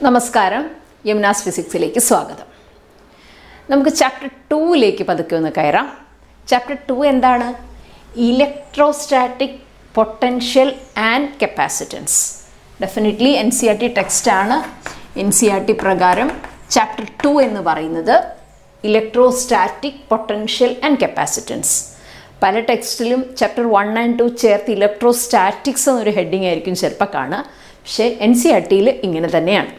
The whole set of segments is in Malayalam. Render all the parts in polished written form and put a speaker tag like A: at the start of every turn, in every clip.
A: നമസ്കാരം, യമുനാസ് ഫിസിക്സിലേക്ക് സ്വാഗതം. നമുക്ക് ചാപ്റ്റർ 2ലേക്ക് പതുക്കെ ഒന്ന് കയറാം. ചാപ്റ്റർ 2 എന്താണ്? Electrostatic potential and capacitance. Definitely NCERT ടെക്സ്റ്റാണ്. NCERT പ്രകാരം ചാപ്റ്റർ 2 എന്ന് പറയുന്നത് ഇലക്ട്രോസ്റ്റാറ്റിക് പൊട്ടൻഷ്യൽ ആൻഡ് കപ്പാസിറ്റൻസ്. പല ടെക്സ്റ്റിലും ചാപ്റ്റർ 1 and 2 ചേർത്ത് ഇലക്ട്രോസ്റ്റാറ്റിക്സ് എന്നൊരു ഹെഡിങ് ആയിരിക്കും ചിലപ്പോൾ കാണുക. പക്ഷേ NCERTയിൽ ഇങ്ങനെ തന്നെയാണ്.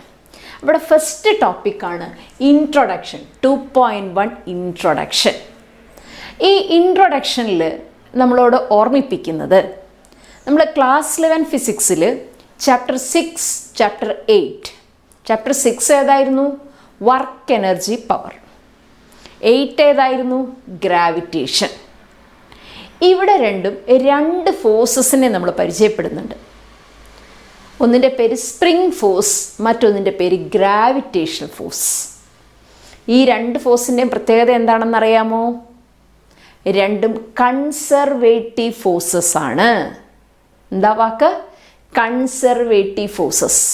A: ഇവിടെ ഫസ്റ്റ് ടോപ്പിക്കാണ് ഇൻട്രൊഡക്ഷൻ. 2.1 ഇൻട്രൊഡക്ഷൻ. ഈ ഇൻട്രൊഡക്ഷനിൽ നമ്മളോട് ഓർമ്മിപ്പിക്കുന്നത് നമ്മൾ ക്ലാസ് 11 ഫിസിക്സിൽ ചാപ്റ്റർ 6, ചാപ്റ്റർ 8. ചാപ്റ്റർ 6 ഏതായിരുന്നു? Work energy power. 8 ഏതായിരുന്നു? ഗ്രാവിറ്റേഷൻ. ഇവിടെ രണ്ട് ഫോഴ്സസിനെ നമ്മൾ പരിചയപ്പെടുന്നുണ്ട്. ഒന്നിൻ്റെ പേര് സ്പ്രിംഗ് ഫോഴ്സ്, മറ്റൊന്നിൻ്റെ പേര് ഗ്രാവിറ്റേഷണൽ ഫോഴ്സ്. ഈ രണ്ട് ഫോഴ്സിൻ്റെയും പ്രത്യേകത എന്താണെന്ന് അറിയാമോ? രണ്ടും കൺസർവേറ്റീവ് ഫോഴ്സസ് ആണ്. എന്താ വാക്ക്? Conservative forces.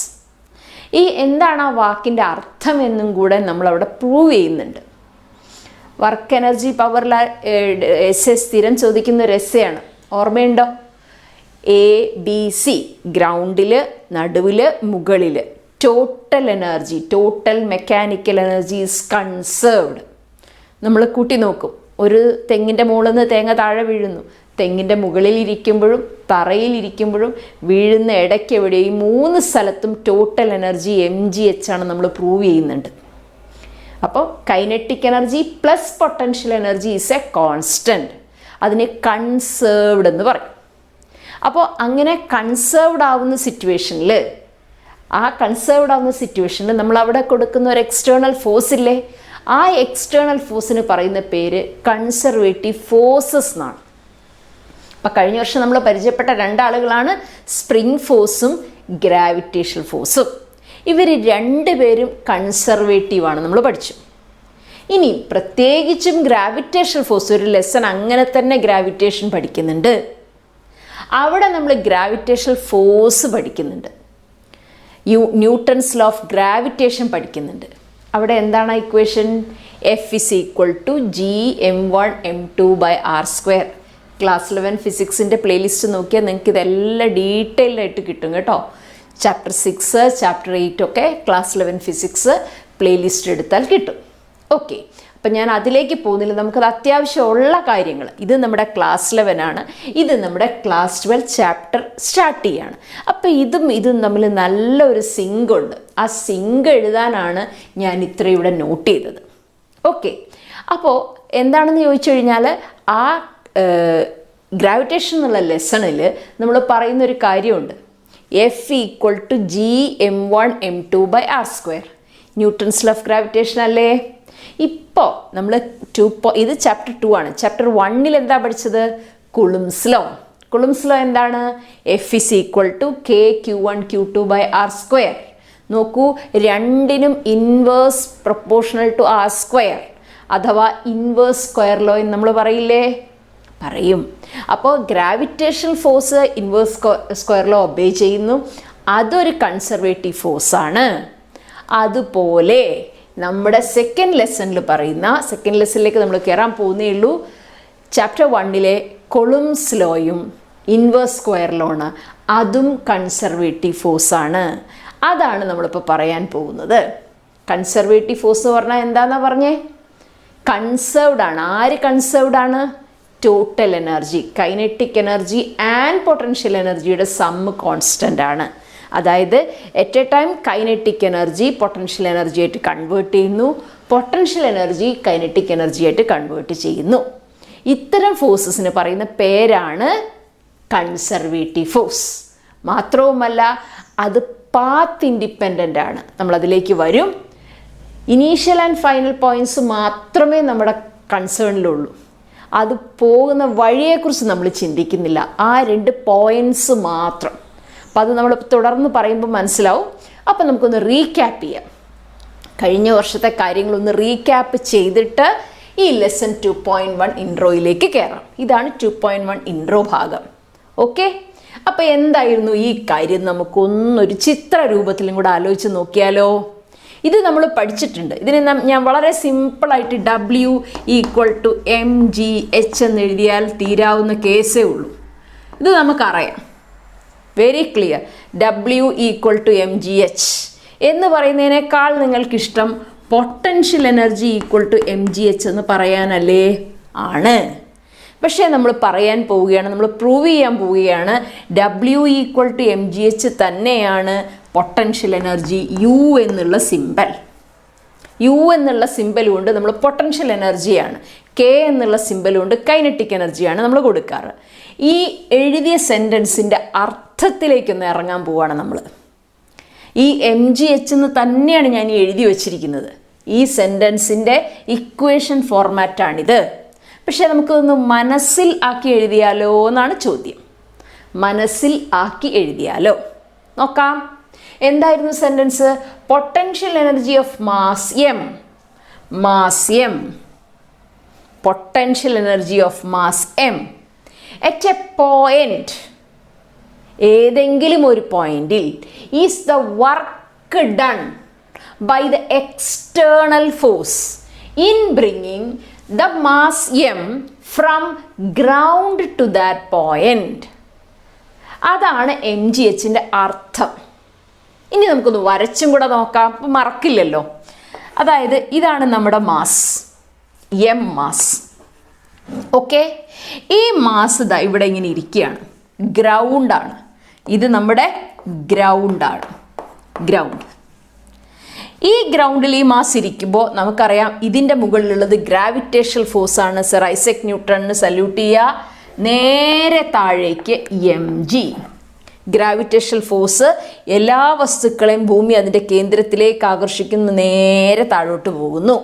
A: ഈ എന്താണ് ആ വാക്കിൻ്റെ അർത്ഥം എന്നും കൂടെ നമ്മളവിടെ പ്രൂവ് ചെയ്യുന്നുണ്ട്. വർക്ക് എനർജി പവറിൽ എസ് സ്ഥിരം ചോദിക്കുന്ന ഒരു എസ്സെയാണ്. ഓർമ്മയുണ്ടോ? ABC, ഗ്രൗണ്ടിൽ, നടുവിൽ, മുകളിൽ. Total energy, total mechanical energy is conserved. നമ്മൾ കൂട്ടി നോക്കും. ഒരു തെങ്ങിൻ്റെ മുകളിൽ നിന്ന് തേങ്ങ താഴെ വീഴുന്നു. തെങ്ങിൻ്റെ മുകളിലിരിക്കുമ്പോഴും തറയിലിരിക്കുമ്പോഴും വീഴുന്ന ഇടയ്ക്ക് എവിടെ ഈ 3 സ്ഥലത്തും ടോട്ടൽ എനർജി mgh ആണ് നമ്മൾ പ്രൂവ് ചെയ്യുന്നുണ്ട്. അപ്പോൾ kinetic energy plus potential energy is A constant. അതിനെ കൺസേർവ്ഡ് എന്ന് പറയും. അപ്പോൾ അങ്ങനെ കൺസേർവ്ഡ് ആവുന്ന സിറ്റുവേഷനിൽ നമ്മൾ അവിടെ കൊടുക്കുന്ന ഒരു എക്സ്റ്റേണൽ ഫോഴ്സ് ഇല്ലേ, ആ എക്സ്റ്റേണൽ ഫോഴ്സിന് പറയുന്ന പേര് കൺസർവേറ്റീവ് ഫോഴ്സസ് എന്നാണ്. അപ്പം കഴിഞ്ഞ വർഷം നമ്മൾ പരിചയപ്പെട്ട രണ്ടാളുകളാണ് സ്പ്രിംഗ് ഫോഴ്സും ഗ്രാവിറ്റേഷണൽ ഫോഴ്സും. ഇവർ രണ്ടുപേരും കൺസർവേറ്റീവാണ്, നമ്മൾ പഠിച്ചു. ഇനി പ്രത്യേകിച്ചും ഗ്രാവിറ്റേഷണൽ ഫോഴ്സ്, ഒരു ലെസൺ അങ്ങനെ തന്നെ ഗ്രാവിറ്റേഷൻ പഠിക്കുന്നുണ്ട്. അവിടെ നമ്മൾ ഗ്രാവിറ്റേഷണൽ ഫോഴ്സ് പഠിക്കുന്നുണ്ട്. ന്യൂട്ടൺസ് ലോ ഓഫ് ഗ്രാവിറ്റേഷൻ പഠിക്കുന്നുണ്ട്. അവിടെ എന്താണ് ഇക്വേഷൻ? F = gm1m2/r². ക്ലാസ് 11 ഫിസിക്സിൻ്റെ പ്ലേലിസ്റ്റ് നോക്കിയാൽ നിങ്ങൾക്ക് ഇതെല്ലാം ഡീറ്റെയിൽഡ് ആയിട്ട് കിട്ടും കേട്ടോ. ചാപ്റ്റർ 6, ചാപ്റ്റർ 8 ഒക്കെ ക്ലാസ് 11 ഫിസിക്സ് പ്ലേലിസ്റ്റ് എടുത്താൽ കിട്ടും. ഓക്കെ, അപ്പം ഞാൻ അതിലേക്ക് പോകുന്നില്ല. നമുക്കത് അത്യാവശ്യമുള്ള കാര്യങ്ങൾ. ഇത് നമ്മുടെ ക്ലാസ് 11 ആണ്. ഇത് നമ്മുടെ ക്ലാസ് 12 ചാപ്റ്റർ സ്റ്റാർട്ട് ചെയ്യാണ്. അപ്പോൾ ഇതും തമ്മിൽ നല്ലൊരു സിങ്ക് ഉണ്ട്. ആ സിങ്ക് എഴുതാനാണ് ഞാൻ ഇത്ര ഇവിടെ നോട്ട് ചെയ്തത്. ഓക്കെ, അപ്പോൾ എന്താണെന്ന് ചോദിച്ചു കഴിഞ്ഞാൽ ആ ഗ്രാവിറ്റേഷൻ എന്നുള്ള ലെസണിൽ നമ്മൾ പറയുന്നൊരു കാര്യമുണ്ട്. F = gm1m2/r². Newton's law of gravitation അല്ലേ? ഇപ്പോൾ നമ്മൾ ഇത് ചാപ്റ്റർ 2 ആണ്. ചാപ്റ്റർ 1 എന്താ പഠിച്ചത്? Coulomb's law. കുളുംസ് ലോ എന്താണ്? F = kq1q2/r². നോക്കൂ, രണ്ടിനും ഇൻവേഴ്സ് പ്രൊപ്പോർഷണൽ ടു r² അഥവാ ഇൻവേഴ്സ് സ്ക്വയർ ലോ എന്ന് നമ്മൾ പറയില്ലേ? പറയും. അപ്പോൾ gravitational force inverse square law obey ചെയ്യുന്നു. അതൊരു കൺസർവേറ്റീവ് ഫോഴ്സാണ്. അതുപോലെ നമ്മുടെ സെക്കൻഡ് ലെസണിലേക്ക് നമ്മൾ കയറാൻ പോകുന്നേ ഉള്ളൂ. ചാപ്റ്റർ 1 കൊളുംസ് ലോയും ഇൻവേഴ്സ് സ്ക്വയർ ലോ ആണ്. അതും കൺസർവേറ്റീവ് ഫോഴ്സാണ്. അതാണ് നമ്മളിപ്പോൾ പറയാൻ പോകുന്നത്. കൺസർവേറ്റീവ് ഫോഴ്സ് എന്ന് പറഞ്ഞാൽ എന്താണെന്നാ പറഞ്ഞേ? കൺസേർവ്ഡ് ആണ്. ആര് കൺസേർവ്ഡ് ആണ്? Total energy, kinetic energy and potential എനർജിയുടെ സമ്മ് കോൺസ്റ്റൻ്റ് ആണ്. അതായത് at A time kinetic energy potential energy ആയിട്ട് കൺവേർട്ട് ചെയ്യുന്നു, പൊട്ടൻഷ്യൽ എനർജി കൈനറ്റിക് എനർജി ആയിട്ട് കൺവേർട്ട് ചെയ്യുന്നു. ഇത്തരം ഫോഴ്സസിന് പറയുന്ന പേരാണ് കൺസർവേറ്റീവ് ഫോഴ്സ്. മാത്രവുമല്ല അത് പാത്ത് ഇൻഡിപെൻഡൻ്റ് ആണ്. നമ്മളതിലേക്ക് വരും. ഇനീഷ്യൽ ആൻഡ് ഫൈനൽ പോയിൻറ്റ്സ് മാത്രമേ നമ്മുടെ കൺസേണിലുള്ളൂ. അത് പോകുന്ന വഴിയെക്കുറിച്ച് നമ്മൾ ചിന്തിക്കുന്നില്ല. ആ 2 പോയിൻറ്റ്സ് മാത്രം. അപ്പോൾ അത് നമ്മൾ തുടർന്ന് പറയുമ്പോൾ മനസ്സിലാവും. അപ്പം നമുക്കൊന്ന് റീക്യാപ്പ് ചെയ്യാം. കഴിഞ്ഞ വർഷത്തെ കാര്യങ്ങളൊന്ന് റീക്യാപ്പ് ചെയ്തിട്ട് ഈ ലെസൺ 2.1 ഇൻട്രോയിലേക്ക് കയറാം. ഇതാണ് 2.1 ഇൻട്രോ ഭാഗം. ഓക്കെ, അപ്പോൾ എന്തായിരുന്നു ഈ കാര്യം? നമുക്കൊന്നൊരു ചിത്രരൂപത്തിലും കൂടെ ആലോചിച്ച് നോക്കിയാലോ? ഇത് നമ്മൾ പഠിച്ചിട്ടുണ്ട്. ഇതിനെ ഞാൻ വളരെ സിമ്പിളായിട്ട് W=mgh എന്ന് എഴുതിയാൽ തീരാവുന്ന കേസേ ഉള്ളൂ. ഇത് നമുക്കറിയാം, വെരി ക്ലിയർ. W=mgh എന്ന് പറയുന്നതിനേക്കാൾ നിങ്ങൾക്കിഷ്ടം പൊട്ടൻഷ്യൽ എനർജി =mgh എന്ന് പറയാനല്ലേ? ആണ്. പക്ഷേ നമ്മൾ പറയാൻ പോവുകയാണ്, നമ്മൾ പ്രൂവ് ചെയ്യാൻ പോവുകയാണ് W=mgh തന്നെയാണ് പൊട്ടൻഷ്യൽ എനർജി. U എന്നുള്ള സിമ്പൽ, U എന്നുള്ള സിമ്പൽ കൊണ്ട് നമ്മൾ പൊട്ടൻഷ്യൽ എനർജിയാണ്, K എന്നുള്ള സിമ്പൽ കൊണ്ട് കൈനറ്റിക് എനർജിയാണ് നമ്മൾ കൊടുക്കാറ്. ഈ എഴുതിയ സെൻറ്റൻസിൻ്റെ അർത്ഥത്തിലേക്കൊന്ന് ഇറങ്ങാൻ പോവുകയാണ് നമ്മൾ. ഈ mgh എന്ന് തന്നെയാണ് ഞാൻ എഴുതി വച്ചിരിക്കുന്നത്. ഈ സെൻറ്റൻസിൻ്റെ ഇക്വേഷൻ ഫോർമാറ്റാണിത്. പക്ഷേ നമുക്കൊന്ന് മനസ്സിൽ ആക്കി എഴുതിയാലോ എന്നാണ് ചോദ്യം. മനസ്സിൽ ആക്കി എഴുതിയാലോ? നോക്കാം. എന്തായിരുന്നു sentence? Potential energy of mass m, potential energy of mass m at a point, ഏതെങ്കിലും ഒരു പോയിന്റിൽ, is the work done by the external force in bringing the mass m from ground to that point. അതാണ് mghൻ്റെ അർത്ഥം. ഇനി നമുക്കൊന്ന് വരച്ചും കൂടെ നോക്കാം, അപ്പം മറക്കില്ലല്ലോ. അതായത് ഇതാണ് നമ്മുടെ മാസ്, m മാസ്. ഓക്കെ, ഈ മാസ് ഇതാ ഇവിടെ ഇങ്ങനെ ഇരിക്കുകയാണ്, ഗ്രൗണ്ടാണ്. ഇത് നമ്മുടെ ഗ്രൗണ്ടാണ്, ഗ്രൗണ്ട്. ഈ ഗ്രൗണ്ടിൽ ഈ മാസ് ഇരിക്കുമ്പോൾ നമുക്കറിയാം ഇതിൻ്റെ മുകളിലുള്ളത് ഗ്രാവിറ്റേഷണൽ ഫോഴ്സാണ്. സർ ഐസക് ന്യൂട്ടണിന് സല്യൂട്ട് ചെയ്യുക. നേരെ താഴേക്ക് mg, ഗ്രാവിറ്റേഷണൽ ഫോഴ്സ് എല്ലാ വസ്തുക്കളെയും ഭൂമി അതിൻ്റെ കേന്ദ്രത്തിലേക്ക് ആകർഷിക്കുന്നു, നേരെ താഴോട്ട് പോകുന്നു.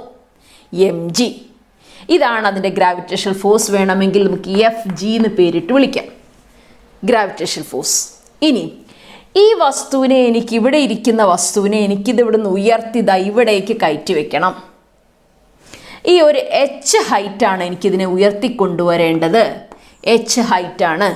A: mg ഇതാണ് അതിൻ്റെ ഗ്രാവിറ്റേഷണൽ ഫോഴ്സ്. വേണമെങ്കിൽ നമുക്ക് Fg എന്ന് പേരിട്ട് വിളിക്കാം, ഗ്രാവിറ്റേഷണൽ ഫോഴ്സ്. ഇനി ഈ വസ്തുവിനെ, ഇവിടെ ഇരിക്കുന്ന വസ്തുവിനെ എനിക്കിത് ഇവിടെ നിന്ന് ഉയർത്തി ഇവിടേക്ക് കയറ്റി വെക്കണം. ഈ ഒരു h ഹൈറ്റാണ് എനിക്കിതിനെ ഉയർത്തിക്കൊണ്ടുവരേണ്ടത്, h ഹൈറ്റാണ്.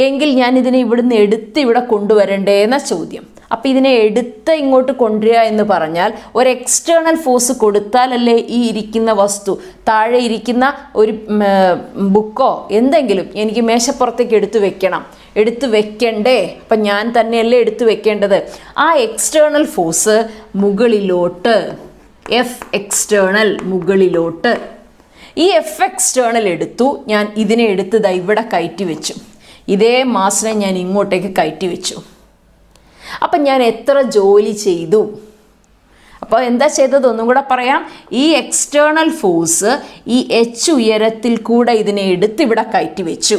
A: എങ്കിൽ ഞാൻ ഇതിനെ ഇവിടുന്ന് എടുത്ത് ഇവിടെ കൊണ്ടുവരണ്ടേ എന്ന ചോദ്യം. അപ്പം ഇതിനെ എടുത്ത് ഇങ്ങോട്ട് കൊണ്ടുവരിക എന്ന് പറഞ്ഞാൽ ഒരു എക്സ്റ്റേണൽ ഫോഴ്സ് കൊടുത്താലല്ലേ ഈ ഇരിക്കുന്ന വസ്തു, താഴെ ഇരിക്കുന്ന ഒരു ബുക്കോ എന്തെങ്കിലും എനിക്ക് മേശപ്പുറത്തേക്ക് എടുത്തു വെക്കണം, എടുത്തു വെക്കണ്ടേ? അപ്പം ഞാൻ തന്നെയല്ലേ എടുത്തു വെക്കേണ്ടത്. ആ എക്സ്റ്റേണൽ ഫോഴ്സ് മുകളിലോട്ട്, F എക്സ്റ്റേണൽ മുകളിലോട്ട്. ഈ F എക്സ്റ്റേണൽ എടുത്തു, ഞാൻ ഇതിനെ എടുത്ത് ഇവിടെ കയറ്റി വെച്ചു. ഇതേ മാസിനെ ഞാൻ ഇങ്ങോട്ടേക്ക് കയറ്റി വെച്ചു. അപ്പം ഞാൻ എത്ര ജോലി ചെയ്തു? അപ്പോൾ എന്താ ചെയ്തത്? ഒന്നും കൂടെ പറയാം. ഈ എക്സ്റ്റേണൽ ഫോഴ്സ് ഈ h ഉയരത്തിൽ കൂടെ ഇതിനെ എടുത്ത് ഇവിടെ കയറ്റി വെച്ചു.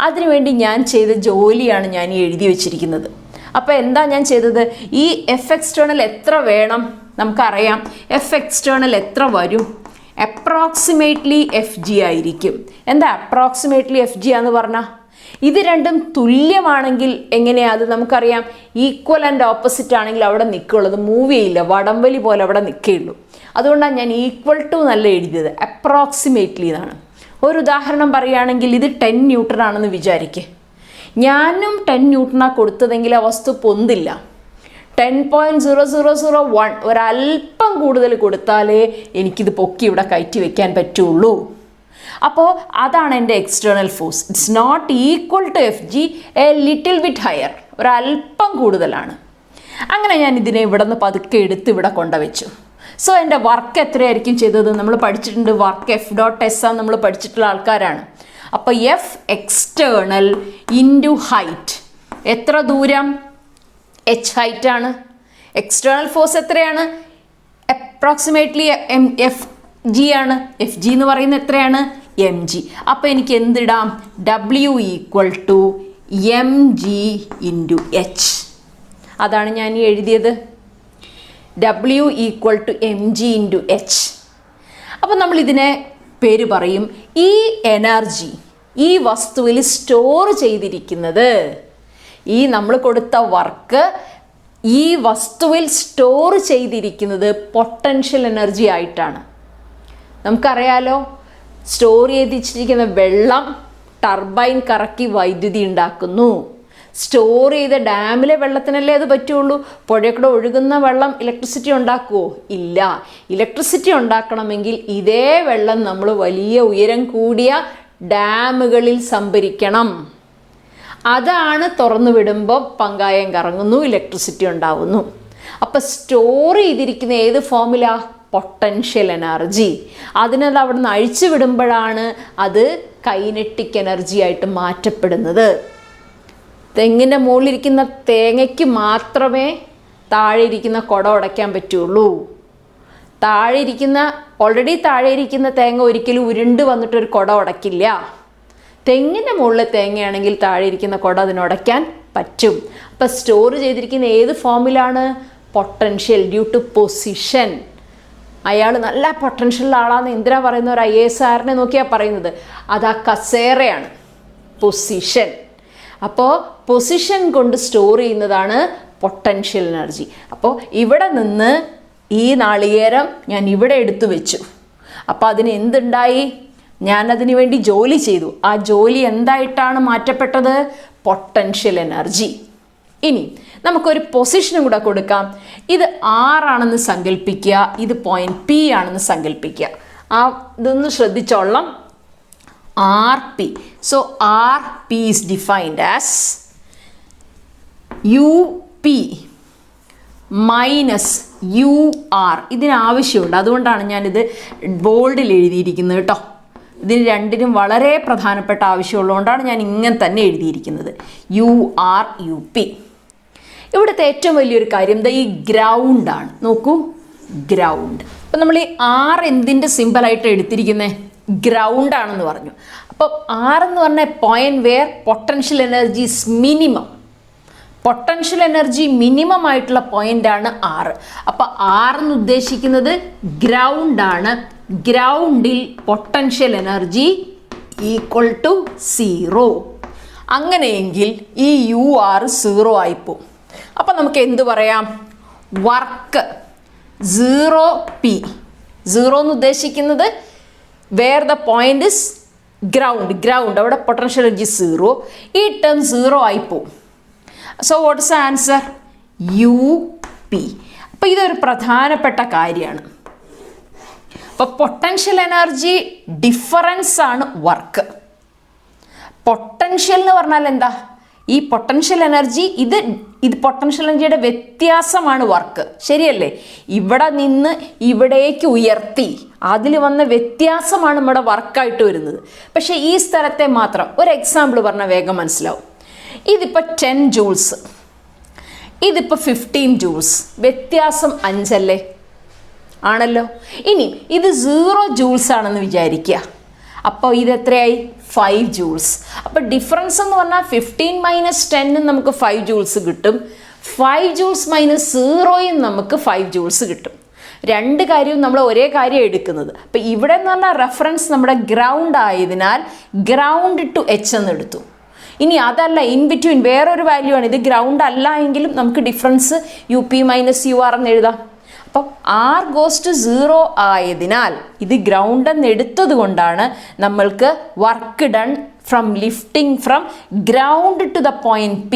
A: അതിനുവേണ്ടി ഞാൻ ചെയ്ത ജോലിയാണ് ഞാൻ ഈ എഴുതി വെച്ചിരിക്കുന്നത്. അപ്പോൾ എന്താ ഞാൻ ചെയ്തത്? ഈ F എക്സ്റ്റേണൽ എത്ര വേണം? നമുക്കറിയാം F എക്സ്റ്റേണൽ എത്ര വരും? അപ്രോക്സിമേറ്റ്ലി Fg ആയിരിക്കും. എന്താ അപ്രോക്സിമേറ്റ്ലി Fg എന്ന് പറഞ്ഞാൽ? ഇത് രണ്ടും തുല്യമാണെങ്കിൽ എങ്ങനെയാ അത് നമുക്കറിയാം. ഈക്വൽ ആൻഡ് ഓപ്പോസിറ്റ് ആണെങ്കിൽ അവിടെ നിൽക്കുള്ളൂ, അത് മൂവ് ചെയ്യില്ല, വടംവലി പോലെ അവിടെ നിൽക്കുകയുള്ളൂ. അതുകൊണ്ടാണ് ഞാൻ ഈക്വൽ ടു നല്ല എഴുതിയത്, അപ്രോക്സിമേറ്റ്ലി എന്നാണ്. ഒരു ഉദാഹരണം പറയുകയാണെങ്കിൽ ഇത് 10 ന്യൂട്ടൺ ആണെന്ന് വിചാരിക്കുക. ഞാനും 10 ന്യൂട്ടണാണ് കൊടുത്തതെങ്കിൽ ആ വസ്തു പൊന്തില്ല. 10.0001 ഒരല്പം കൂടുതൽ കൊടുത്താലേ എനിക്കിത് പൊക്കി ഇവിടെ കയറ്റി വെക്കാൻ പറ്റുള്ളൂ. അപ്പോൾ അതാണ് എൻ്റെ external force. It's not equal to Fg, a little bit higher, ഒരല്പം കൂടുതലാണ്. അങ്ങനെ ഞാൻ ഇതിനെ ഇവിടെ നിന്ന് പതുക്കെ എടുത്ത് ഇവിടെ കൊണ്ടുവച്ചു. സോ എൻ്റെ വർക്ക് എത്രയായിരിക്കും ചെയ്തത്? നമ്മൾ പഠിച്ചിട്ടുണ്ട്, വർക്ക് F.S ആണ് നമ്മൾ പഠിച്ചിട്ടുള്ള ആൾക്കാരാണ്. അപ്പോൾ F എക്സ്റ്റേണൽ ഇൻറ്റു ഹൈറ്റ്, എത്ര ദൂരം? h ഹൈറ്റാണ്. എക്സ്റ്റേണൽ ഫോഴ്സ് എത്രയാണ്? അപ്രോക്സിമേറ്റ്ലി Fg ആണ്. Fg എന്ന് പറയുന്നത് എത്രയാണ്? mg. അപ്പോൾ എനിക്ക് എന്തിടാം? W=mg into h. അതാണ് ഞാൻ ഈ എഴുതിയത്, W=mg ഇൻറ്റു h. അപ്പോൾ നമ്മൾ ഇതിനെ പേര് പറയും, ഈ എനർജി ഈ വസ്തുവിൽ സ്റ്റോർ ചെയ്തിരിക്കുന്നത്, ഈ നമ്മൾ കൊടുത്ത വർക്ക് ഈ വസ്തുവിൽ സ്റ്റോർ ചെയ്തിരിക്കുന്നത് പൊട്ടൻഷ്യൽ എനർജി ആയിട്ടാണ്. നമുക്കറിയാലോ, സ്റ്റോർ ചെയ്തിരിക്കുന്ന വെള്ളം ടർബൈൻ കറക്കി വൈദ്യുതി ഉണ്ടാക്കുന്നു. സ്റ്റോർ ചെയ്ത ഡാമിലെ വെള്ളത്തിനല്ലേ അത് പറ്റുള്ളൂ. പുഴയ്ക്കൂടെ ഒഴുകുന്ന വെള്ളം ഇലക്ട്രിസിറ്റി ഉണ്ടാക്കുമോ? ഇല്ല. ഇലക്ട്രിസിറ്റി ഉണ്ടാക്കണമെങ്കിൽ ഇതേ വെള്ളം നമ്മൾ വലിയ ഉയരം കൂടിയ ഡാമുകളിൽ സംഭരിക്കണം. അതാണ് തുറന്നു വിടുമ്പോൾ പങ്കായം കറങ്ങുന്നു, ഇലക്ട്രിസിറ്റി ഉണ്ടാവുന്നു. അപ്പം സ്റ്റോർ ചെയ്തിരിക്കുന്ന ഏത് ഫോമിലാ? Potential energy. അതിനത് അവിടെ നിന്ന് അഴിച്ചു വിടുമ്പോഴാണ് അത് കൈനറ്റിക് എനർജി ആയിട്ട് മാറ്റപ്പെടുന്നത്. തെങ്ങിൻ്റെ മുകളിലിരിക്കുന്ന തേങ്ങയ്ക്ക് മാത്രമേ താഴെ ഇരിക്കുന്ന കുട ഉടയ്ക്കാൻ പറ്റുള്ളൂ. ഓൾറെഡി താഴെ ഇരിക്കുന്ന തേങ്ങ ഒരിക്കലും ഉരുണ്ട് വന്നിട്ടൊരു കുട ഉടയ്ക്കില്ല. തെങ്ങിൻ്റെ മുകളിൽ തേങ്ങയാണെങ്കിൽ താഴെ ഇരിക്കുന്ന കുട അതിനുടയ്ക്കാൻ പറ്റും. അപ്പം സ്റ്റോർ ചെയ്തിരിക്കുന്ന ഏത് ഫോമിലാണ്? Potential, due to position. അയാൾ നല്ല പൊട്ടൻഷ്യലുള്ള ആളാണെന്ന് എന്തിനാ പറയുന്നത്? ഒരു IAS ആറിനെ നോക്കിയാൽ പറയുന്നത് അത് ആ കസേരയാണ്, പൊസിഷൻ. അപ്പോൾ പൊസിഷൻ കൊണ്ട് സ്റ്റോർ ചെയ്യുന്നതാണ് പൊട്ടൻഷ്യൽ എനർജി. അപ്പോൾ ഇവിടെ നിന്ന് ഈ നാളികേരം ഞാൻ ഇവിടെ എടുത്തു വെച്ചു. അപ്പോൾ അതിന് എന്തുണ്ടായി? ഞാനതിനു വേണ്ടി ജോലി ചെയ്തു. ആ ജോലി എന്തായിട്ടാണ് മാറ്റപ്പെട്ടത്? Potential energy. ഇനി നമുക്കൊരു പൊസിഷനും കൂടെ കൊടുക്കാം. ഇത് R ആണെന്ന് സങ്കല്പിക്കുക, ഇത് പോയിന്റ് P ആണെന്ന് സങ്കല്പിക്കുക. ഇതൊന്ന് ശ്രദ്ധിച്ചോളാം. RP. So RP is defined as UP minus UR. ഇതിനാവശ്യമുണ്ട്, അതുകൊണ്ടാണ് ഞാനിത് ബോൾഡിൽ എഴുതിയിരിക്കുന്നത് കേട്ടോ. ഇതിന് രണ്ടിനും വളരെ പ്രധാനപ്പെട്ട ആവശ്യമുള്ളതുകൊണ്ടാണ് ഞാൻ ഇങ്ങനെ തന്നെ എഴുതിയിരിക്കുന്നത്. UR UP. ഇവിടുത്തെ ഏറ്റവും വലിയൊരു കാര്യം ഈ ഗ്രൗണ്ടാണ്. നോക്കൂ, ഗ്രൗണ്ട്. അപ്പം നമ്മൾ ഈ R എന്തിൻ്റെ സിമ്പിളായിട്ട് എടുത്തിരിക്കുന്നത്? ഗ്രൗണ്ടാണെന്ന് പറഞ്ഞു. അപ്പം R എന്ന് പറഞ്ഞ point wear potential energy is minimum. Potential energy minimum ആയിട്ടുള്ള പോയിന്റാണ് R. അപ്പം R എന്ന് ഉദ്ദേശിക്കുന്നത് ഗ്രൗണ്ടാണ്. ഗ്രൗണ്ടിൽ പൊട്ടൻഷ്യൽ എനർജി ഈക്വൽ ടു 0. അങ്ങനെയെങ്കിൽ ഈ UR 0 ആയിപ്പോവും. അപ്പം നമുക്ക് എന്ത് പറയാം? Work 0P. 0 എന്ന് ഉദ്ദേശിക്കുന്നത് where the point is ground, അവിടെ പൊട്ടൻഷ്യൽ എനർജി 0. ഈ ടേം 0 ആയിപ്പോവും. So what is the answer? UP. അപ്പം ഇതൊരു പ്രധാനപ്പെട്ട കാര്യമാണ്. അപ്പോൾ പൊട്ടൻഷ്യൽ എനർജി ഡിഫറൻസ് ആണ് വർക്ക്. പൊട്ടൻഷ്യൽ എന്ന് പറഞ്ഞാൽ എന്താ? ഈ പൊട്ടൻഷ്യൽ എനർജി ഇത് പൊട്ടൻഷ്യൽ എനർജിയുടെ വ്യത്യാസമാണ് വർക്ക്, ശരിയല്ലേ? ഇവിടെ നിന്ന് ഇവിടേക്ക് ഉയർത്തി അതിൽ വന്ന വ്യത്യാസമാണ് നമ്മുടെ വർക്കായിട്ട് വരുന്നത്. പക്ഷേ ഈ സ്ഥലത്തെ മാത്രം ഒരു എക്സാമ്പിൾ പറഞ്ഞാൽ വേഗം മനസ്സിലാവും. ഇതിപ്പോൾ 10 ജൂൾസ്, ഇതിപ്പോൾ 15 ജൂൾസ്, വ്യത്യാസം 5 അല്ലേ? ആണല്ലോ. ഇനി ഇത് 0 ജൂൾസ് ആണെന്ന് വിചാരിക്കുക. അപ്പോൾ ഇത് എത്രയായി? 5 ജൂൾസ്. അപ്പോൾ ഡിഫറൻസ് എന്ന് പറഞ്ഞാൽ 15 മൈനസ് 10 നമുക്ക് 5 ജൂൾസ് കിട്ടും. 5 ജൂൾസ് മൈനസ് 0 നമുക്ക് 5 ജൂൾസ് കിട്ടും. രണ്ട് കാര്യവും നമ്മൾ ഒരേ കാര്യം എടുക്കുന്നത്. അപ്പം ഇവിടെ എന്ന് പറഞ്ഞാൽ റെഫറൻസ് നമ്മുടെ ഗ്രൗണ്ട് ആയതിനാൽ ഗ്രൗണ്ട് ടു H എന്ന് എടുത്തു. ഇനി അതല്ല, ഇൻ ബിറ്റ്വീൻ വേറൊരു വാല്യൂ ആണ്. ഇത് ഗ്രൗണ്ട് അല്ല എങ്കിലും നമുക്ക് ഡിഫറൻസ് UP മൈനസ് UR എന്ന് എഴുതാം. അപ്പം R ഗോസ് ടു 0 ആയതിനാൽ ഇത് ഗ്രൗണ്ട് എന്ന് എടുത്തത് കൊണ്ടാണ് നമ്മൾക്ക് work done from lifting from ground to the point P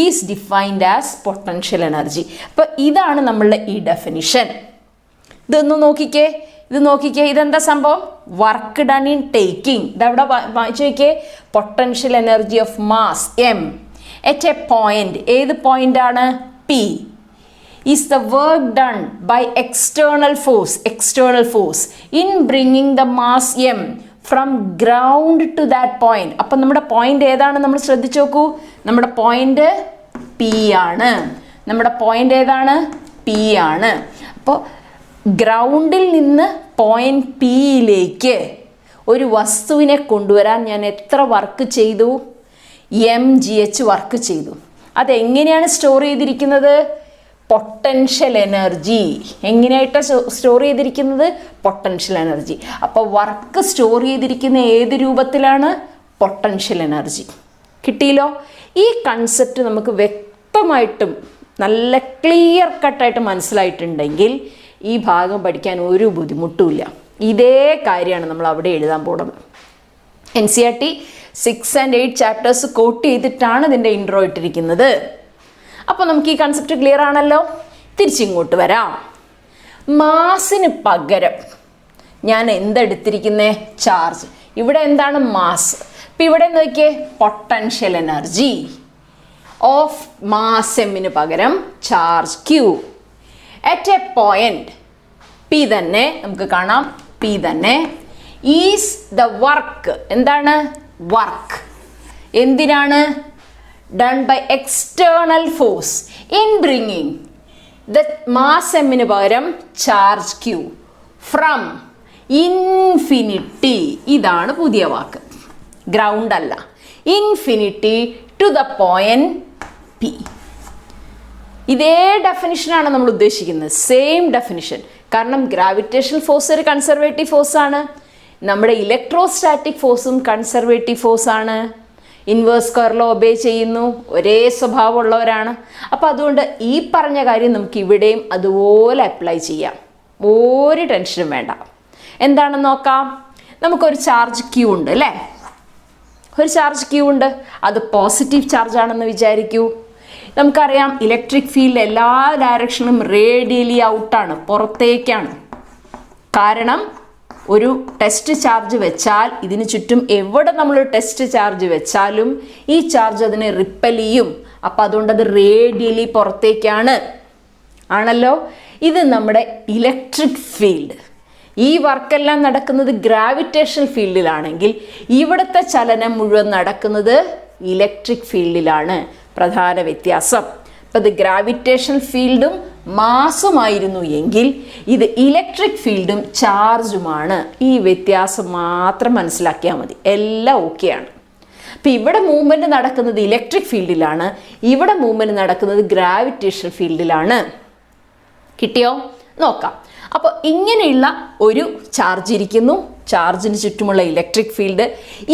A: is defined as potential energy. അപ്പം ഇതാണ് നമ്മളുടെ ഈ ഡെഫിനിഷൻ. ഇതൊന്ന് നോക്കിക്കേ, ഇതെന്താ സംഭവം? Work done in taking. ഇതവിടെ വായിച്ചു നോക്കിയേ. Potential energy of mass M at a point. ഏത് പോയിന്റ് ആണ്? P. is the work done by external force in bringing the mass M from ground to that point. അപ്പം നമ്മുടെ പോയിന്റ് ഏതാണ്? നമ്മൾ ശ്രദ്ധിച്ചു നോക്കൂ. നമ്മുടെ പോയിന്റ് P ആണ്. നമ്മുടെ പോയിന്റ് ഏതാണ്? P ആണ്. അപ്പോൾ ഗ്രൗണ്ടിൽ നിന്ന് പോയിന്റ് Pയിലേക്ക് ഒരു വസ്തുവിനെ കൊണ്ടുവരാൻ ഞാൻ എത്ര വർക്ക് ചെയ്തു? mgh വർക്ക് ചെയ്തു. അതെങ്ങനെയാണ് സ്റ്റോർ ചെയ്തിരിക്കുന്നത്? Potential energy. എങ്ങനെയായിട്ടാണ് സ്റ്റോർ ചെയ്തിരിക്കുന്നത്? Potential energy. അപ്പോൾ വർക്ക് സ്റ്റോർ ചെയ്തിരിക്കുന്ന ഏത് രൂപത്തിലാണ്? Potential energy. കിട്ടിയല്ലോ? ഈ കൺസെപ്റ്റ് നമുക്ക് വ്യക്തമായിട്ടും നല്ല ക്ലിയർ കട്ടായിട്ട് മനസ്സിലായിട്ടുണ്ടെങ്കിൽ ഈ ഭാഗം പഠിക്കാൻ ഒരു ബുദ്ധിമുട്ടുമില്ല. ഇതേ കാര്യമാണ് നമ്മൾ അവിടെ എഴുതാൻ പോകുന്നത്. NCERT 6 and 8 ചാപ്റ്റേഴ്സ് കോട്ട് ചെയ്തിട്ടാണ് ഇതിൻ്റെ ഇൻട്രോ ഇട്ടിരിക്കുന്നത്. അപ്പോൾ നമുക്ക് ഈ കൺസെപ്റ്റ് ക്ലിയർ ആണല്ലോ. തിരിച്ചിങ്ങോട്ട് വരാം. മാസിന് പകരം ഞാൻ എന്തെടുത്തിരിക്കുന്നേ? ചാർജ്. ഇവിടെ എന്താണ്? മാസ്. അപ്പം ഇവിടെ നോക്കിയേ, പൊട്ടൻഷ്യൽ എനർജി ഓഫ് മാസ് എമ്മിന് പകരം charge Q at a point P തന്നെ നമുക്ക് കാണാം. പി തന്നെ ഈസ് ദ വർക്ക്. എന്താണ് വർക്ക്? എന്തിനാണ്? Done by external force in bringing the mass എമ്മിന് പകരം ചാർജ് ക്യൂ ഫ്രം ഇൻഫിനിറ്റി. ഇതാണ് പുതിയ വാക്ക്. ഗ്രൗണ്ട് അല്ല, infinity to the point P. ഇതേ ഡെഫിനിഷനാണ് നമ്മൾ ഉദ്ദേശിക്കുന്നത്, സെയിം ഡെഫിനിഷൻ. കാരണം ഗ്രാവിറ്റേഷണൽ ഫോഴ്സ് ഒരു കൺസർവേറ്റീവ് ഫോഴ്സാണ്. നമ്മുടെ ഇലക്ട്രോസ്റ്റാറ്റിക് ഫോഴ്സും കൺസർവേറ്റീവ് ഫോഴ്സാണ്. ഇൻവേഴ്സ് സ്ക്വയർ ലോ ഒബേ ചെയ്യുന്നു, ഒരേ സ്വഭാവമുള്ളവരാണ്. അപ്പോൾ അതുകൊണ്ട് ഈ പറഞ്ഞ കാര്യം നമുക്ക് ഇവിടെയും അതുപോലെ അപ്ലൈ ചെയ്യാം. ഒരു ടെൻഷനും വേണ്ട. എന്താണെന്ന് നോക്കാം. നമുക്കൊരു ചാർജ് ക്യൂ ഉണ്ട് അല്ലേ? ഒരു ചാർജ് ക്യൂ ഉണ്ട്. അത് പോസിറ്റീവ് ചാർജ് ആണെന്ന് വിചാരിക്കൂ. നമുക്കറിയാം ഇലക്ട്രിക് ഫീൽഡ് എല്ലാ ഡയറക്ഷനിലും റേഡിയലി ഔട്ടാണ്, പുറത്തേക്കാണ്. കാരണം ഒരു ടെസ്റ്റ് ചാർജ് വെച്ചാൽ ഇതിന് ചുറ്റും എവിടെ നമ്മൾ ടെസ്റ്റ് ചാർജ് വെച്ചാലും ഈ ചാർജ് അതിനെ റിപ്പൽ ചെയ്യും. അപ്പം അതുകൊണ്ട് അത് റേഡിയലി പുറത്തേക്കാണ്. ആണല്ലോ. ഇത് നമ്മുടെ ഇലക്ട്രിക് ഫീൽഡ്. ഈ വർക്കെല്ലാം നടക്കുന്നത് ഗ്രാവിറ്റേഷണൽ ഫീൽഡിലാണെങ്കിൽ ഇവിടുത്തെ ചലനം മുഴുവൻ നടക്കുന്നത് ഇലക്ട്രിക് ഫീൽഡിലാണ്. പ്രധാന വ്യത്യാസം. അപ്പം ഇത് ഗ്രാവിറ്റേഷണൽ ഫീൽഡും മാസുമായിരുന്നു എങ്കിൽ ഇത് ഇലക്ട്രിക് ഫീൽഡും ചാർജുമാണ്. ഈ വ്യത്യാസം മാത്രം മനസ്സിലാക്കിയാൽ മതി, എല്ലാം ഓക്കെയാണ്. അപ്പം ഇവിടെ മൂവ്മെൻറ്റ് നടക്കുന്നത് ഇലക്ട്രിക് ഫീൽഡിലാണ്, ഇവിടെ മൂവ്മെൻറ്റ് നടക്കുന്നത് ഗ്രാവിറ്റേഷണൽ ഫീൽഡിലാണ്. കിട്ടിയോ? നോക്കാം. അപ്പോൾ ഇങ്ങനെയുള്ള ഒരു ചാർജ് ഇരിക്കുന്നു, ചാർജിന് ചുറ്റുമുള്ള ഇലക്ട്രിക് ഫീൽഡ്.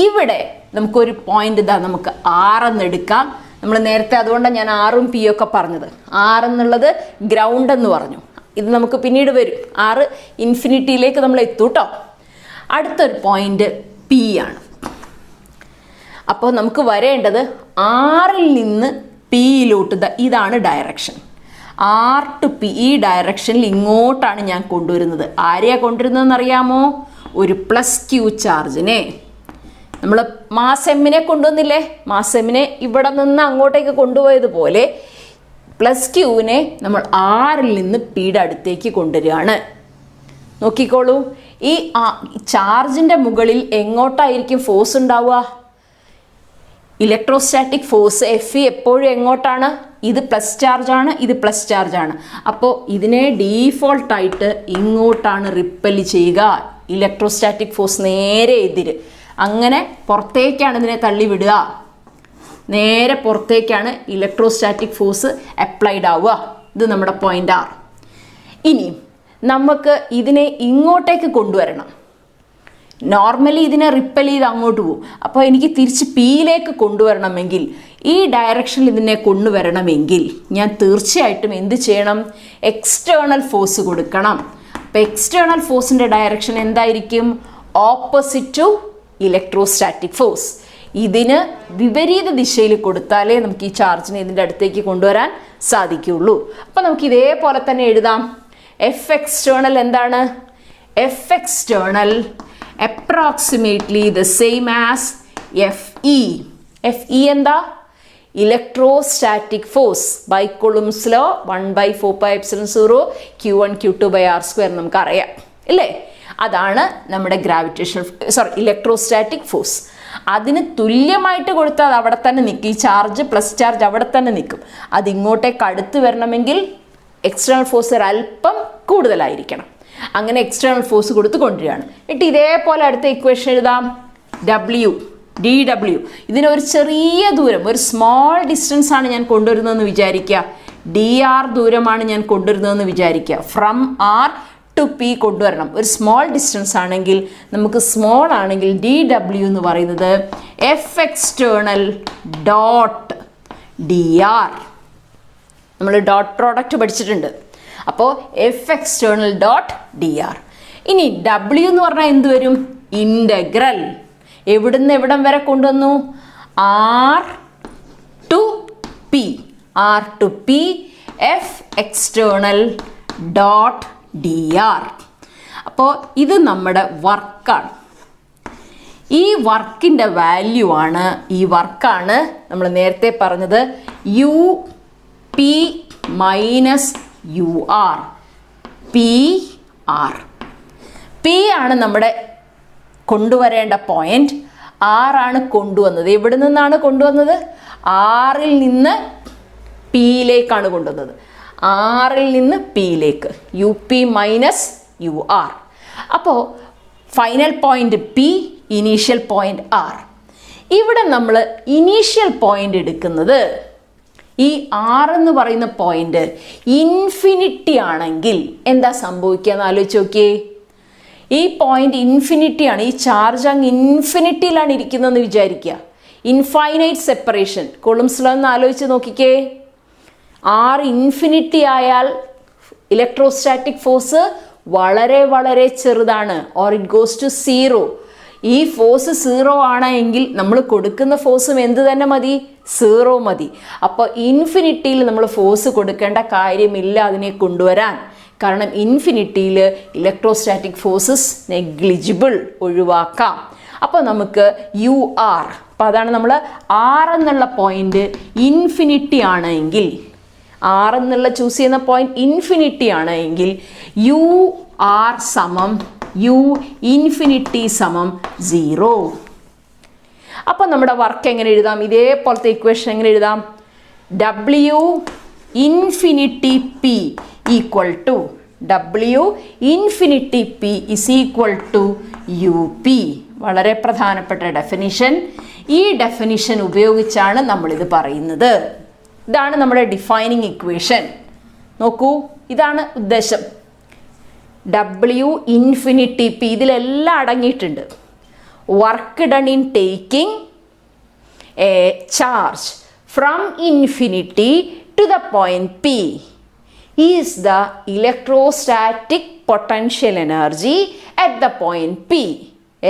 A: ഇവിടെ നമുക്കൊരു പോയിന്റ് ഇതാ, നമുക്ക് ആറെന്നെടുക്കാം. നമ്മൾ നേരത്തെ അതുകൊണ്ടാണ് ഞാൻ ആറും പി ഒക്കെ പറഞ്ഞത്. ആറെന്നുള്ളത് ഗ്രൗണ്ട് എന്ന് പറഞ്ഞു. ഇത് നമുക്ക് പിന്നീട് വരും. 6 ഇൻഫിനിറ്റിയിലേക്ക് നമ്മൾ എത്തും കേട്ടോ. അടുത്തൊരു പോയിന്റ് പി ആണ്. അപ്പോൾ നമുക്ക് വരേണ്ടത് 6ൽ നിന്ന് പിയിലോട്ട്. ഇതാണ് ഡയറക്ഷൻ. R to P. ഈ ഡയറക്ഷനിൽ ഇങ്ങോട്ടാണ് ഞാൻ കൊണ്ടുവരുന്നത്. ആരെയാണ് കൊണ്ടുവരുന്നതെന്ന് അറിയാമോ? ഒരു പ്ലസ് ക്യൂ ചാർജിനെ. നമ്മൾ മാസ് എമ്മിനെ കൊണ്ടുവന്നില്ലേ? മാസ് എമ്മിനെ ഇവിടെ നിന്ന് അങ്ങോട്ടേക്ക് കൊണ്ടുപോയതുപോലെ പ്ലസ് ക്യൂവിനെ നമ്മൾ ആറിൽ നിന്ന് പിയുടെ അടുത്തേക്ക് കൊണ്ടുവരികയാണ്. നോക്കിക്കോളൂ. ഈ ചാർജിൻ്റെ മുകളിൽ എങ്ങോട്ടായിരിക്കും ഫോഴ്സ് ഉണ്ടാവുക? ഇലക്ട്രോസ്റ്റാറ്റിക് ഫോഴ്സ് എഫ് എപ്പോഴും എങ്ങോട്ടാണ്? ഇത് പ്ലസ് ചാർജാണ്, ഇത് പ്ലസ് ചാർജാണ്. അപ്പോൾ ഇതിനെ ഡീഫോൾട്ടായിട്ട് ഇങ്ങോട്ടാണ് റിപ്പൽ ചെയ്യുക. ഇലക്ട്രോസ്റ്റാറ്റിക് ഫോഴ്സ് നേരെ എതിര്. അങ്ങനെ പുറത്തേക്കാണ് ഇതിനെ തള്ളിവിടുക. നേരെ പുറത്തേക്കാണ് ഇലക്ട്രോസ്റ്റാറ്റിക് ഫോഴ്സ് അപ്ലൈഡ് ആവുക. ഇത് നമ്മുടെ പോയിന്റ് ആർ. ഇനി നമുക്ക് ഇതിനെ ഇങ്ങോട്ടേക്ക് കൊണ്ടുവരണം. നോർമലി ഇതിനെ റിപ്പൽ ചെയ്ത് അങ്ങോട്ട് പോകും. അപ്പോൾ എനിക്ക് തിരിച്ച് പിയിലേക്ക് കൊണ്ടുവരണമെങ്കിൽ, ഈ ഡയറക്ഷനിൽ ഇതിനെ കൊണ്ടുവരണമെങ്കിൽ ഞാൻ തീർച്ചയായിട്ടും എന്ത് ചെയ്യണം? എക്സ്റ്റേണൽ ഫോഴ്സ് കൊടുക്കണം. അപ്പോൾ എക്സ്റ്റേണൽ ഫോഴ്സിൻ്റെ ഡയറക്ഷൻ എന്തായിരിക്കും? Opposite to electrostatic force. ഇതിന് വിപരീത ദിശയിൽ കൊടുത്താലേ നമുക്ക് ഈ ചാർജിനെ ഇതിൻ്റെ അടുത്തേക്ക് കൊണ്ടുവരാൻ സാധിക്കുകയുള്ളൂ. അപ്പോൾ നമുക്ക് ഇതേപോലെ തന്നെ എഴുതാം. എഫ് എക്സ്റ്റേണൽ എന്താണ്? F external approximately the same as FE. FE എന്താ? Electrostatic force by Coulomb's law 1/4πε0 Q1 Q2 R² നമുക്കറിയാം ഇല്ലേ? അതാണ് നമ്മുടെ ഇലക്ട്രോസ്റ്റാറ്റിക് ഫോഴ്സ്. അതിന് തുല്യമായിട്ട് കൊടുത്താൽ അത് അവിടെ തന്നെ നിൽക്കും. ഈ ചാർജ് പ്ലസ് ചാർജ് അവിടെ തന്നെ നിൽക്കും. അത് ഇങ്ങോട്ടേക്ക് അടുത്ത് വരണമെങ്കിൽ എക്സ്റ്റേണൽ ഫോഴ്സ് ഒരല്പം കൂടുതലായിരിക്കണം. അങ്ങനെ എക്സ്റ്റേണൽ ഫോഴ്സ് കൊടുത്ത് കൊണ്ടുവരികയാണ്. എന്നിട്ട് ഇതേപോലെ അടുത്ത ഇക്വേഷൻ എഴുതാം. DW. ഇതിനൊരു ചെറിയ ദൂരം, ഒരു സ്മോൾ ഡിസ്റ്റൻസ് ആണ് ഞാൻ കൊണ്ടുവരുന്നതെന്ന് വിചാരിക്കുക. DR ദൂരമാണ് ഞാൻ കൊണ്ടുവരുന്നതെന്ന് വിചാരിക്കുക. ഫ്രം R ടു P കൊണ്ടുവരണം. ഒരു സ്മോൾ ഡിസ്റ്റൻസ് ആണെങ്കിൽ, നമുക്ക് സ്മോൾ ആണെങ്കിൽ DW എന്ന് പറയുന്നത് എഫ് എക്സ്റ്റേണൽ ഡോട്ട് DR. നമ്മൾ ഡോട്ട് പ്രോഡക്റ്റ് പഠിച്ചിട്ടുണ്ട്. അപ്പോൾ എഫ് എക്സ്റ്റേണൽ ഡോട്ട് DR. ഇനി W എന്ന് പറഞ്ഞാൽ എന്ത് വരും? ഇൻ്റഗ്രൽ. എവിടുന്ന് എവിടം വരെ കൊണ്ടുവന്നു? R to P. R to P F external dot dr. അപ്പോൾ ഇത് നമ്മുടെ വർക്കാണ്. ഈ വർക്കിൻ്റെ വാല്യൂ ആണ്, ഈ വർക്കാണ് നമ്മൾ നേരത്തെ പറഞ്ഞത് U P minus U R. P R. P ആണ് നമ്മുടെ കൊണ്ടുവരേണ്ട പോയിന്റ്, ആറാണ് കൊണ്ടുവന്നത്. എവിടെ നിന്നാണ് കൊണ്ടുവന്നത്? ആറിൽ നിന്ന് പിയിലേക്കാണ് കൊണ്ടുവന്നത്. ആറിൽ നിന്ന് പിയിലേക്ക്, U P minus U R. അപ്പോൾ final point P, initial point R. ഇവിടെ നമ്മൾ ഇനീഷ്യൽ പോയിന്റ് എടുക്കുന്നത് ഈ ആർ എന്ന് പറയുന്ന പോയിന്റ് ഇൻഫിനിറ്റി ആണെങ്കിൽ എന്താ സംഭവിക്കുക എന്ന് ആലോചിച്ച് നോക്കിയേ. ഈ പോയിന്റ് ഇൻഫിനിറ്റി ആണ്, ഈ ചാർജ് അങ്ങ് ഇൻഫിനിറ്റിയിലാണ് ഇരിക്കുന്നതെന്ന് വിചാരിക്കുക. ഇൻഫൈനൈറ്റ് സെപ്പറേഷൻ, കൂളംസ് ലോ ഒന്ന് ആലോചിച്ച് നോക്കിക്കേ. ആർ ഇൻഫിനിറ്റി ആയാൽ ഇലക്ട്രോസ്റ്റാറ്റിക് ഫോഴ്സ് വളരെ വളരെ ചെറുതാണ്, or it goes to zero. ഈ ഫോഴ്സ് സീറോ ആണെങ്കിൽ നമ്മൾ കൊടുക്കുന്ന ഫോഴ്സും എന്ത് തന്നെ മതി? സീറോ മതി. അപ്പോൾ ഇൻഫിനിറ്റിയിൽ നമ്മൾ ഫോഴ്സ് കൊടുക്കേണ്ട കാര്യമില്ല അതിനെ കൊണ്ടുവരാൻ. കാരണം ഇൻഫിനിറ്റിയിൽ ഇലക്ട്രോസ്റ്റാറ്റിക് ഫോഴ്സസ് നെഗ്ലിജിബിൾ, ഒഴിവാക്കാം. അപ്പോൾ നമുക്ക് യു ആർ, അപ്പോൾ അതാണ് നമ്മൾ ആർ എന്നുള്ള പോയിന്റ് ഇൻഫിനിറ്റി ആണെങ്കിൽ, ആർ എന്നുള്ള ചൂസ് ചെയ്യുന്ന പോയിന്റ് ഇൻഫിനിറ്റി ആണെങ്കിൽ യു ആർ സമം യു ഇൻഫിനിറ്റി സമം 0. അപ്പോൾ നമ്മുടെ വർക്ക് എങ്ങനെ എഴുതാം? ഇതേപോലത്തെ ഇക്വേഷൻ എങ്ങനെ എഴുതാം? W infinity P equal to W infinity P is equal to U P. വളരെ പ്രധാനപ്പെട്ട ഡെഫിനിഷൻ. ഈ ഡെഫിനിഷൻ ഉപയോഗിച്ചാണ് നമ്മളിത് പറയുന്നത്. ഇതാണ് നമ്മുടെ ഡിഫൈനിങ് ഇക്വേഷൻ. നോക്കൂ, ഇതാണ് ഉദ്ദേശം. W ഇൻഫിനിറ്റി പി, ഇതിലെല്ലാം അടങ്ങിയിട്ടുണ്ട്. Work done in taking a charge from infinity to the point P is the electrostatic potential energy at the point P.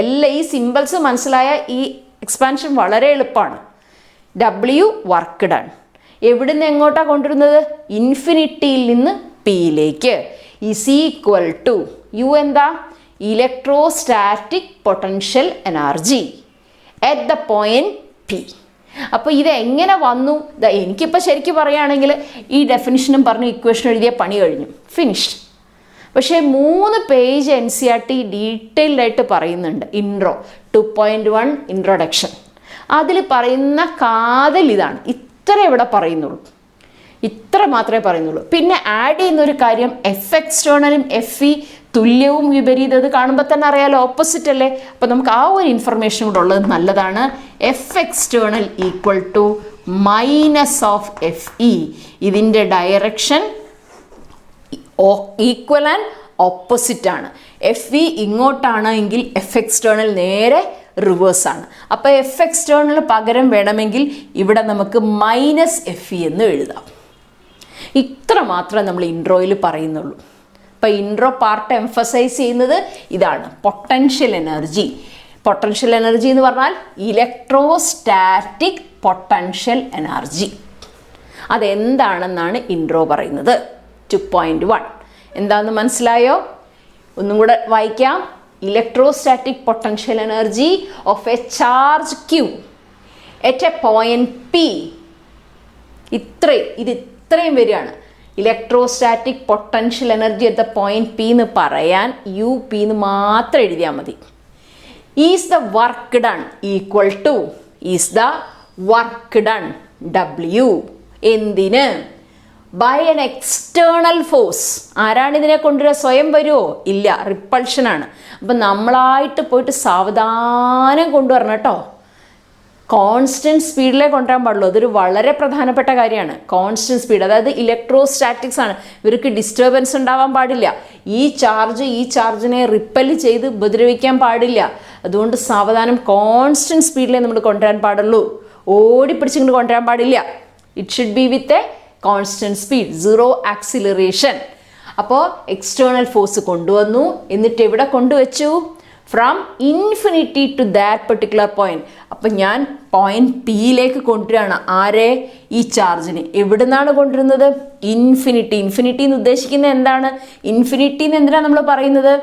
A: എല്ലാ ഈ സിമ്പിൾസ് മനസ്സിലായ ഈ എക്സ്പാൻഷൻ വളരെ എളുപ്പമാണ്. W വർക്ക് ഡൺ എവിടുന്ന് എങ്ങോട്ടാണ് കൊണ്ടുവരുന്നത്? ഇൻഫിനിറ്റിയിൽ നിന്ന് പിയിലേക്ക്. ഈസ് ഈക്വൽ ടു യു എന്താ? Electrostatic potential energy at the point P. അപ്പോൾ ഇത് എങ്ങനെ വന്നു? എനിക്കിപ്പോൾ ശരിക്കും പറയുകയാണെങ്കിൽ ഈ ഡെഫിനിഷനും പറഞ്ഞു ഇക്വേഷൻ എഴുതിയ പണി കഴിഞ്ഞു, ഫിനിഷ്ഡ്. പക്ഷേ 3 പേജ് NCERT ഡീറ്റെയിൽഡായിട്ട് പറയുന്നുണ്ട്. ഇൻട്രോ 2.1 ഇൻട്രൊഡക്ഷൻ, അതിൽ പറയുന്ന കാതൽ ഇതാണ്. ഇത്ര ഇവിടെ പറയുന്നുള്ളൂ, ഇത്ര മാത്രമേ പറയുന്നുള്ളൂ. പിന്നെ ആഡ് ചെയ്യുന്നൊരു കാര്യം, എഫ് എക്സ്റ്റേണലും FE തുല്യവും വിപരീതം. ഇത് കാണുമ്പോൾ തന്നെ അറിയാലോ, ഓപ്പോസിറ്റ് അല്ലേ. അപ്പോൾ നമുക്ക് ആ ഒരു ഇൻഫർമേഷൻ കൂടെ ഉള്ളത് നല്ലതാണ്. F external equal to minus of FE. ഇതിൻ്റെ ഡയറക്ഷൻ ഈക്വൽ ആൻഡ് ഓപ്പോസിറ്റ് ആണ്. FE ഇങ്ങോട്ടാണ് എങ്കിൽ എഫ് എക്സ്റ്റേണൽ നേരെ റിവേഴ്സ് ആണ്. അപ്പോൾ എഫ് എക്സ്റ്റേണൽ പകരം വേണമെങ്കിൽ ഇവിടെ നമുക്ക് മൈനസ് FE എന്ന് എഴുതാം. ഇത്ര മാത്രമേ നമ്മൾ ഇൻട്രോയിൽ പറയുന്നുള്ളൂ. അപ്പോൾ ഇൻട്രോ പാർട്ട് എംഫസൈസ് ചെയ്യുന്നത് ഇതാണ്, പൊട്ടൻഷ്യൽ എനർജി. പൊട്ടൻഷ്യൽ എനർജി എന്ന് പറഞ്ഞാൽ ഇലക്ട്രോസ്റ്റാറ്റിക് പൊട്ടൻഷ്യൽ എനർജി. അതെന്താണെന്നാണ് ഇൻട്രോ പറയുന്നത്. 2.1 എന്താണെന്ന് മനസ്സിലായോ? ഒന്നും കൂടെ വായിക്കാം. Electrostatic potential energy of a charge Q at a point P. ഇത്രയും വരികയാണ്. Electrostatic potential energy at the point P എന്ന് പറയാൻ UP എന്ന് മാത്രം എഴുതിയാൽ മതി. Is the work done equal to is the work done W. എന്തിന്? By an external force. ആരാണ് ഇതിനെ കൊണ്ടുവരിക? സ്വയം വരുമോ? ഇല്ല, റിപ്പൾഷനാണ്. അപ്പം നമ്മളായിട്ട് പോയിട്ട് സാവധാനം കൊണ്ടുവരണം കേട്ടോ. കോൺസ്റ്റൻറ്റ് സ്പീഡിലേ കൊണ്ടുവരാൻ പാടുള്ളൂ. അതൊരു വളരെ പ്രധാനപ്പെട്ട കാര്യമാണ്. കോൺസ്റ്റൻറ്റ് സ്പീഡ്, അതായത് ഇലക്ട്രോസ്റ്റാറ്റിക്സ് ആണ്. ഇവർക്ക് ഡിസ്റ്റർബൻസ് ഉണ്ടാവാൻ പാടില്ല. ഈ ചാർജിനെ റിപ്പല് ചെയ്ത് ഉപദ്രവിക്കാൻ പാടില്ല. അതുകൊണ്ട് സാവധാനം കോൺസ്റ്റൻറ്റ് സ്പീഡിലേ നമ്മൾ കൊണ്ടുവരാൻ പാടുള്ളൂ. ഓടിപ്പിടിച്ചിങ്ങോട്ട് കൊണ്ടുവരാൻ പാടില്ല. It should be with a constant speed, 0 acceleration. അപ്പോൾ എക്സ്റ്റേണൽ ഫോഴ്സ് കൊണ്ടുവന്നു, എന്നിട്ട് എവിടെ കൊണ്ടുവച്ചു? From infinity to that particular point. അപ്പം ഞാൻ പോയിന്റ് പിയിലേക്ക് കൊണ്ടുവരികയാണ്. ആരെ? ഈ ചാർജിനെ. എവിടെ നിന്നാണ് കൊണ്ടുവരുന്നത്? ഇൻഫിനിറ്റി. ഇൻഫിനിറ്റി എന്ന് ഉദ്ദേശിക്കുന്നത് എന്താണ്? ഇൻഫിനിറ്റി എന്ന് എന്തിനാണ് നമ്മൾ പറയുന്നത്?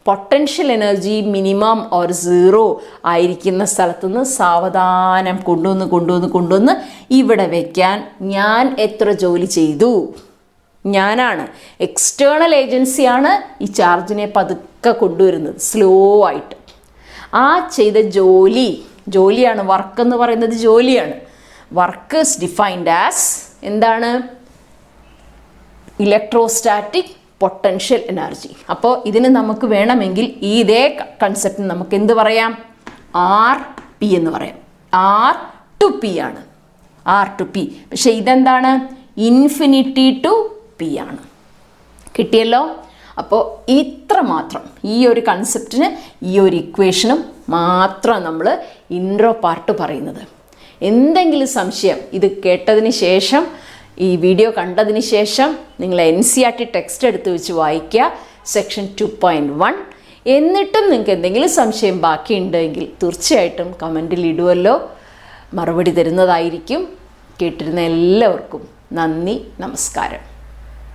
A: Potential energy minimum or zero ആയിരിക്കുന്ന സ്ഥലത്തുനിന്ന് സാവധാനം കൊണ്ടുവന്ന് ഇവിടെ വയ്ക്കാൻ ഞാൻ എത്ര ജോലി ചെയ്തു? ഞാനാണ്. എക്സ്റ്റേണൽ ഏജൻസിയാണ് ഈ ചാർജിനെ പതുക്കെ കൊണ്ടുവരുന്നത്, സ്ലോ ആയിട്ട്. ആ ചെയ്ത ജോലിയാണ് വർക്ക് എന്ന് പറയുന്നത്. ജോലിയാണ്. വർക്ക് ഇസ് ഡിഫൈൻഡ് ആസ് എന്താണ്? Electrostatic potential energy. അപ്പോൾ ഇതിന് നമുക്ക് വേണമെങ്കിൽ ഇതേ കൺസെപ്റ്റിന് നമുക്ക് എന്ത് പറയാം? ആർ പി എന്ന് പറയാം. ആർ ടു പി ആണ്. R to P. പക്ഷെ ഇതെന്താണ്? ഇൻഫിനിറ്റി ടു പി ആണ്. കിട്ടിയല്ലോ? അപ്പോൾ ഇത്ര മാത്രം, ഈ ഒരു കൺസെപ്റ്റിന് ഈ ഒരു ഇക്വേഷനും മാത്രം നമ്മൾ ഇൻട്രോ പാർട്ട് പറയുന്നത്. എന്തെങ്കിലും സംശയം ഇത് കേട്ടതിന് ശേഷം, ഈ വീഡിയോ കണ്ടതിന് ശേഷം നിങ്ങൾ NCERT ടെക്സ്റ്റ് എടുത്ത് വെച്ച് വായിക്കുക, സെക്ഷൻ 2.1. എന്നിട്ടും നിങ്ങൾക്ക് എന്തെങ്കിലും സംശയം ബാക്കിയുണ്ടെങ്കിൽ തീർച്ചയായിട്ടും കമൻറ്റിൽ ഇടുമല്ലോ, മറുപടി തരുന്നതായിരിക്കും. കേട്ടിരുന്ന എല്ലാവർക്കും നന്ദി, നമസ്കാരം.